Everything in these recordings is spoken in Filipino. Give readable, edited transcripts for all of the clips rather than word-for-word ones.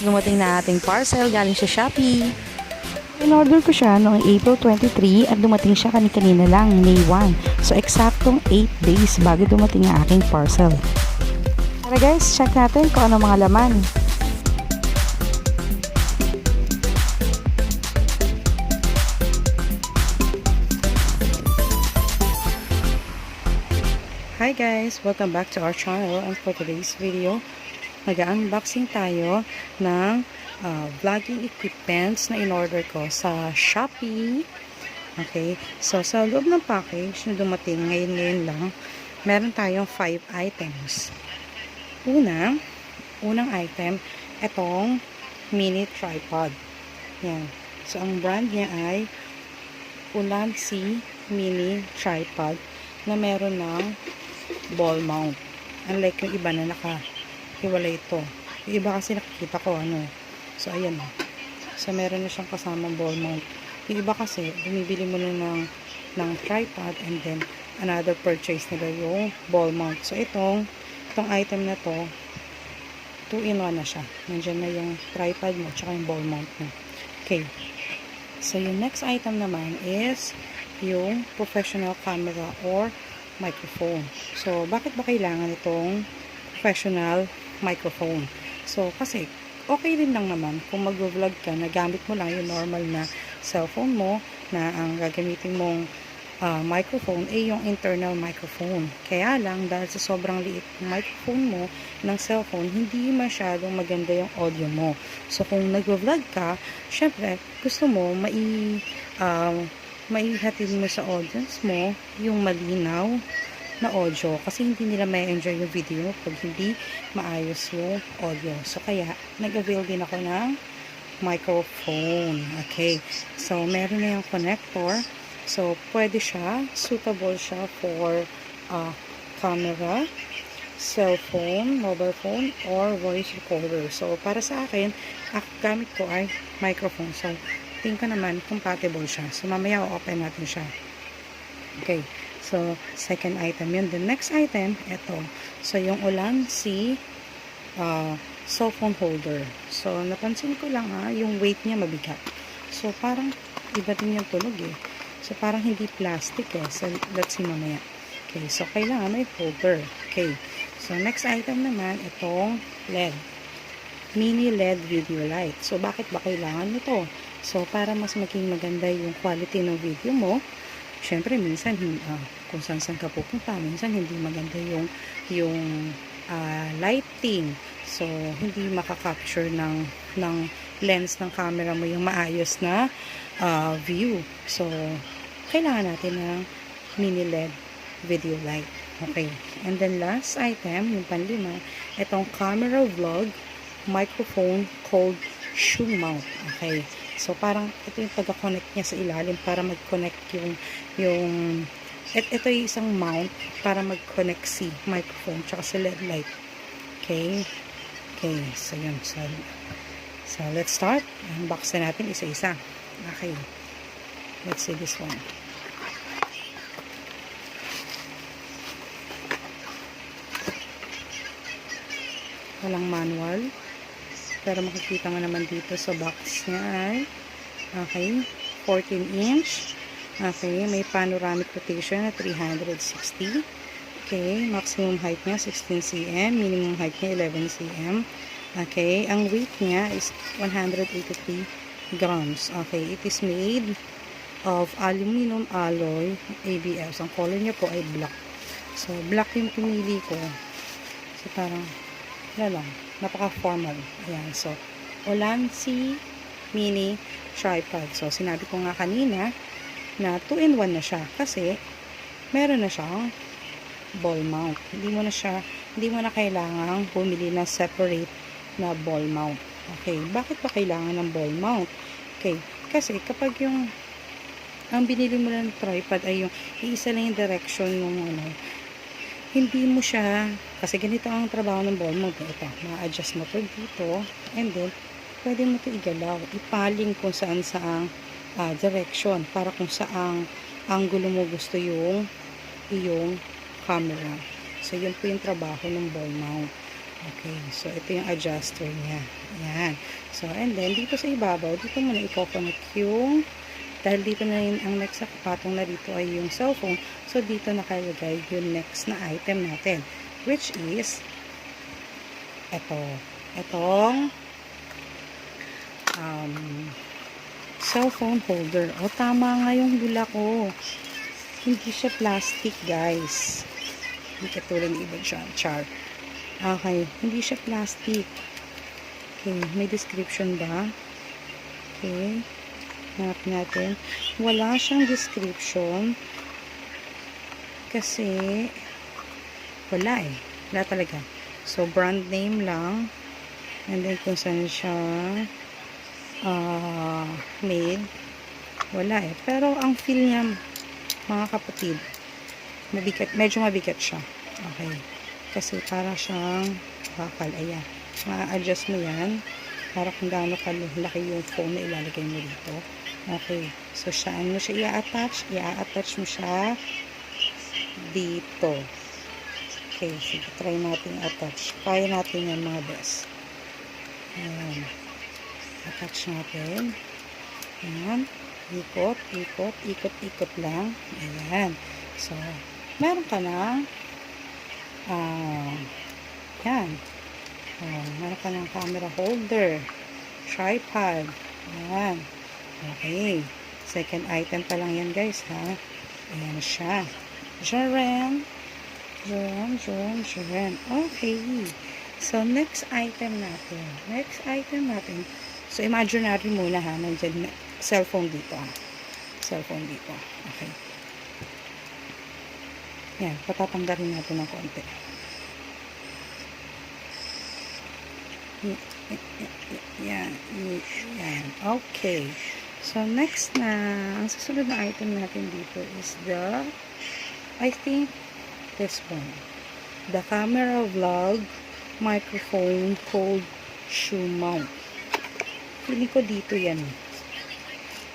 dumating na ating parcel galing sa Shoppe. In-order ko siya noong April 23 at dumating siya kanina lang, May 1. So, eksaktong 8 days bago dumating ang aking parcel. Tara guys, check natin kung ano mga laman. Hi guys! Welcome back to our channel, and for today's video, mag-unboxing tayo ng vlogging equipments na in-order ko sa Shoppe. Okay, so sa loob ng package na dumating ngayon lang, meron tayong 5 items. Unang item, itong mini tripod. Yan. So ang brand niya ay Ulanzi mini tripod na meron ng ball mount. Unlike yung iba na nakahiwalay ito. Yung iba kasi nakikita ko So ayan. So meron na siyang kasamang ball mount. Yung iba kasi bumibili mo na ng tripod and then another purchase nila yung ball mount. So itong item na to 2-in-1 na siya. Nandiyan na yung tripod mo tsaka yung ball mount mo. Okay. So yung next item naman is yung professional camera or microphone. So, bakit ba kailangan itong professional microphone? So, kasi okay rin lang naman kung mag-vlog ka na gamit mo lang yung normal na cellphone mo na ang gagamitin mong microphone ay yung internal microphone. Kaya lang, dahil sa sobrang liit ng microphone mo ng cellphone, hindi masyadong maganda yung audio mo. So, kung nag-vlog ka, syempre, gusto mo maihatid mo sa audience mo yung malinaw na audio kasi hindi nila may enjoy yung video pag hindi maayos yung audio. So kaya nag-avail din ako ng microphone. Okay, so meron na yung connector, so pwede siya, suitable siya for camera, cellphone, mobile phone, or voice recorder. So para sa akin, gamit ko ay microphone. So tingin ko naman compatible siya. So mamaya open natin siya. Okay. So second item yun. The next item, ito. So yung Ulanzi cellphone holder. So napansin ko lang yung weight niya mabigat. So parang iba din yung tunog eh. So parang hindi plastic eh. So let's see mamaya. Okay. So kailangan may holder. Okay. So next item naman, itong LED. Mini LED video light. So bakit ba kailangan nito? So, para mas maging maganda yung quality ng video mo, syempre, minsan, kung saan ka pupunta, minsan hindi maganda yung lighting. So, hindi makakapture ng lens ng camera mo yung maayos na view. So, kailangan natin ng mini LED video light. Okay. And then, last item, yung panlima, itong camera vlog microphone called shoe mount. Okay. So, parang ito yung pagka-connect niya sa ilalim para mag-connect yung ito yung isang mount para mag-connect si microphone tsaka si LED light. Okay. Okay. So, yun. So, let's start. Unbox na natin isa-isa. Okay. Let's see this one. Walang manual. Pero makikita mo naman dito sa box niya ay okay, 14-inch. Okay, may panoramic rotation na 360. Okay, maximum height niya 16 cm, minimum height niya 11 cm. Okay, ang weight niya is 183 grams. Okay, it is made of aluminum alloy ABS. Ang color niya po ay black. So, black yung pinili ko. So, parang lang, napaka-formal. Ayan, so, Ulanzi mini tripod. So, sinabi ko nga kanina na 2-in-1 na siya kasi meron na siyang ball mount. Hindi mo na kailangang bumili na separate na ball mount. Okay, bakit ba kailangan ng ball mount? Okay, kasi kapag ang binili mo ng tripod ay yung iisa lang yung direction ng hindi mo siya, kasi ganito ang trabaho ng ball mount. Ito, ma-adjust mo to dito, and then, pwede mo ito igalaw, ipaling kung saan direction, para kung saang angulo mo gusto yung camera. So, yun po yung trabaho ng ball mount. Okay, so ito yung adjuster niya. Ayan. So, and then, dito sa ibabaw, dito mo na i-connect yung, dahil dito na yun, ang next na kapatong na dito ay yung cellphone. So, dito nakalagay yung next na item natin, which is, itong cellphone holder. O, tama nga yung bula ko. Hindi siya plastic, guys. Hindi katulad ng iba char. Okay, hindi siya plastic. Okay, may description ba? Okay, hanap natin. Wala siyang description kasi wala eh. Wala talaga. So, brand name lang. And then, kung saan siya made, wala eh. Pero, ang feel niya, mga kapatid, mabigat, medyo mabigat siya. Okay. Kasi para siyang bakal. Ayan. Ma-adjust mo yan para kung gaano kalaki yung phone na ilalagay mo dito. Okay. So, saan mo siya i-attach? I-attach mo siya dito. Okay. Sige, try natin attach. Kaya natin yan, mga best. Ayan. Attach natin. Ayan. Ikot, ikot, ikot, ikot lang. Ayan. So, meron ka na yan. Meron ka ng camera holder, tripod. Ayan. Okay. Second item pa lang yan, guys, ha? Ayan siya. Sairen. Okay. So, next item natin. So, imaginary muna, ha? Nandiyan na cellphone dito, ha? Cellphone dito. Okay. Yan, patatanggalin natin ng konti. Yan. Okay. So, next na, ang susunod na item natin dito is I think, this one. The camera vlog microphone called shoe mount. Feeling ko dito yan.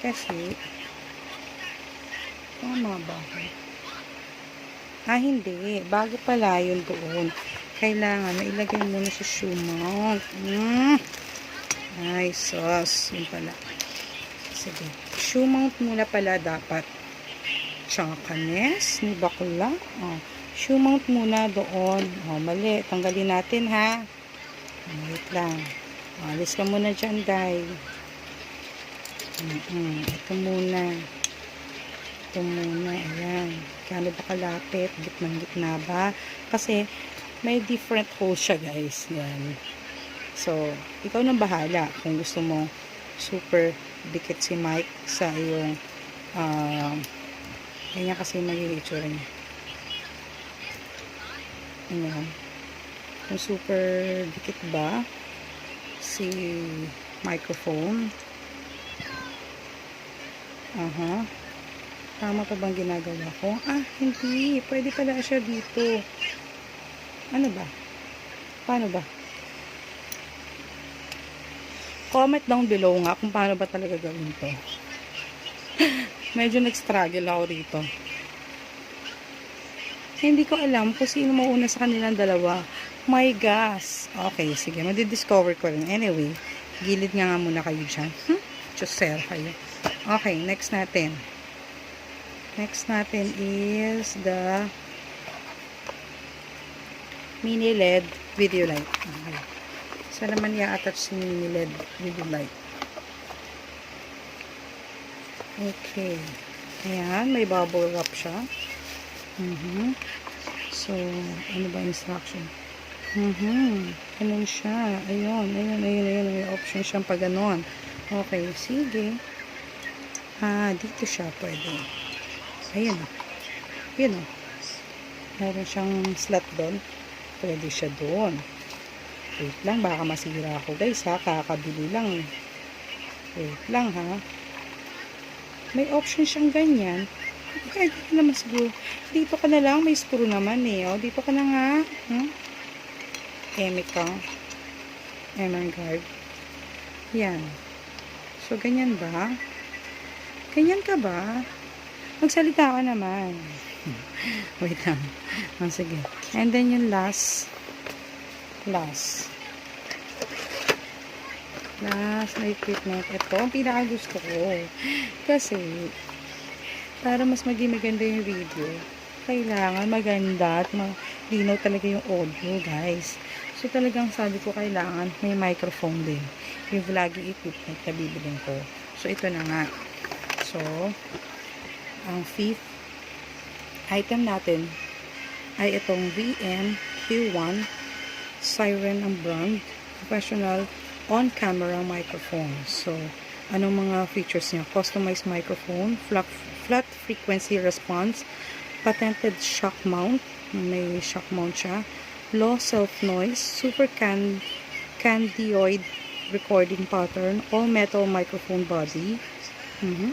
Kasi, tama ba? Hindi. Bago pala yun doon. Kailangan mailagay muna sa shoe mount. Ay, sus. Yun pala. Sige. Shoe mount muna pala dapat. Chakanes ni bakla. Shoe mount muna doon. Mali. Tanggalin natin, ha. Wait lang. Alis ka muna dyan, dahil. Ito muna. Ayan. Kano ba kalapit? Gitnang-gitna ba? Kasi, may different hole siya, guys. Yan. So, ikaw nang bahala kung gusto mo super dikit si mic sa iyong ganyan kasi magiging itsura niya. Ayan. Kung super dikit ba si microphone. Tama pa bang ginagawa ko? Hindi. Pwede pala siya dito. Ano ba? Paano ba? Comment down below nga kung paano ba talaga gawin to. Medyo nag-struggle ako dito. Hindi ko alam kung sino mauna sa kanilang dalawa. My gosh. Okay, sige. Madidiscover ko rin. Anyway, gilid nga muna kayo dyan. Chusser kayo. Okay, next natin. Next natin is the mini LED video light. Okay. Saan naman i-attach si mini LED video light? Okay. Ayan, may bubble wrap siya. So, ano ba instruction? Ganun siya. Ayun. May option siyang pag ganon. Okay, sige. Dito siya pwede. Ayun. Yun o. Meron siyang slot doon. Pwede siya doon. Wait lang, baka masira ako, guys, ha. Kakabili lang. Wait lang, ha. May option siyang ganyan. Pwede naman siguro. Dito ka na lang. May screw naman, eh. O, dito ka na nga. Emi guard. Yan. So, ganyan ba? Ganyan ka ba? Magsalita ka naman. Wait lang. Sige. And then yung last Last na equipment. Ito ang pinaka gusto ko. Kasi, para mas maging maganda yung video, kailangan maganda at malinaw talaga yung audio, guys. So, talagang sabi ko, kailangan may microphone din. Yung vlogging equipment na bibilin ko. So, ito na nga. So, ang fifth item natin ay itong VM-Q1 Sairen ang brand. Professional on-camera microphone. So, anong mga features niya? Customized microphone, flat frequency response, patented shock mount, may shock mount siya, low self-noise, super candioid recording pattern, all-metal microphone body.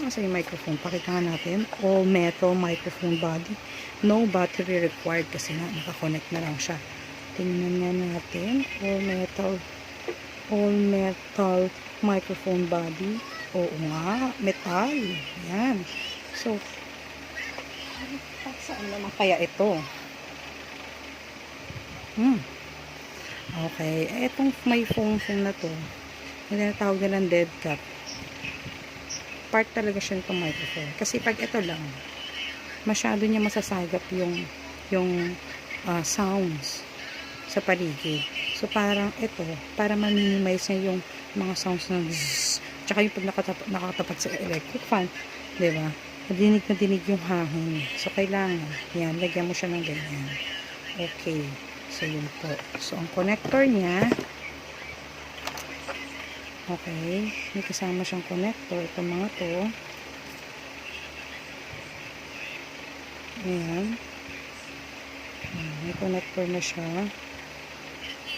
Asa yung microphone? Pakita nga natin. All-metal microphone body. No battery required kasi na nakakonect na lang siya. Tingnan nga natin. All-metal microphone body. Oo nga, metal. Yan. So, saan naman kaya ito? Okay. Itong may phone na to, tinatawag nilang dead cat. Part talaga siya nitong microphone. Kasi pag ito lang, masyado niya masasagap yung sounds sa paligid. So, parang ito, para ma-minimize niya yung mga sounds ng zzz. Tsaka yung pag nakatapat sa electric fan, diba? Dinig na dinig yung hangin. So, kailangan, yan, lagyan mo siya ng ganyan. Okay. So, yun po. So, ang connector niya, okay, may kasama siyang connector. Ito mga to. Ayan. May connector na siya.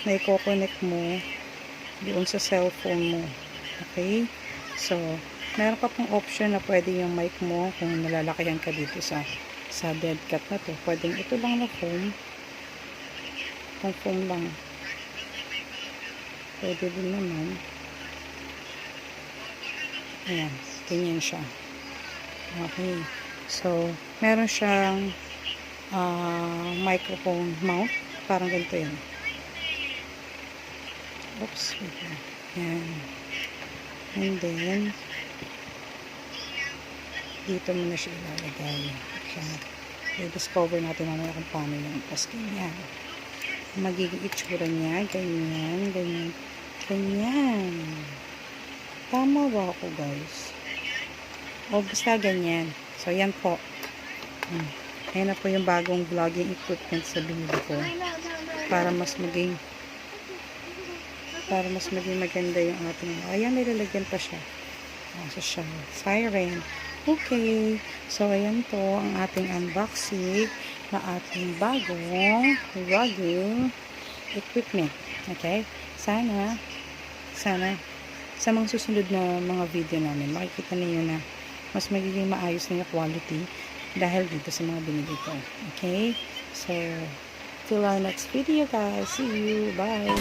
Na i-connect mo doon sa cellphone mo. Okay? So, meron pa pong option na pwede yung mic mo kung nalalakihan ka dito sa dead cat na to. Pwedeng ito lang na foam. Kung foam lang. Pwede din naman. Ayan. Ganyan siya. Okay. So, meron siyang microphone mount. Parang ganito yan. Oops. Ayan. And then, dito mo na siya ilalagay. I-discover natin mamaya kung paano yung tasking niya. Magiging itsura niya. Ganyan, ganyan, ganyan. Tama ba ako, guys? O, basta ganyan. So, yan po. Ayan na po yung bagong vlogging equipment sa binili ko. Para mas maging maganda yung ating, ayan, nilalagyan pa siya. So, siya, Sairen. Okay. So, ayan po ang ating unboxing na ating bagong vlogging equipment. Okay? Sana sa mga susunod na mga video namin, makikita niyo na mas magiging maayos na yung quality dahil dito sa mga binili ko. Okay? So, till our next video, guys. See you. Bye.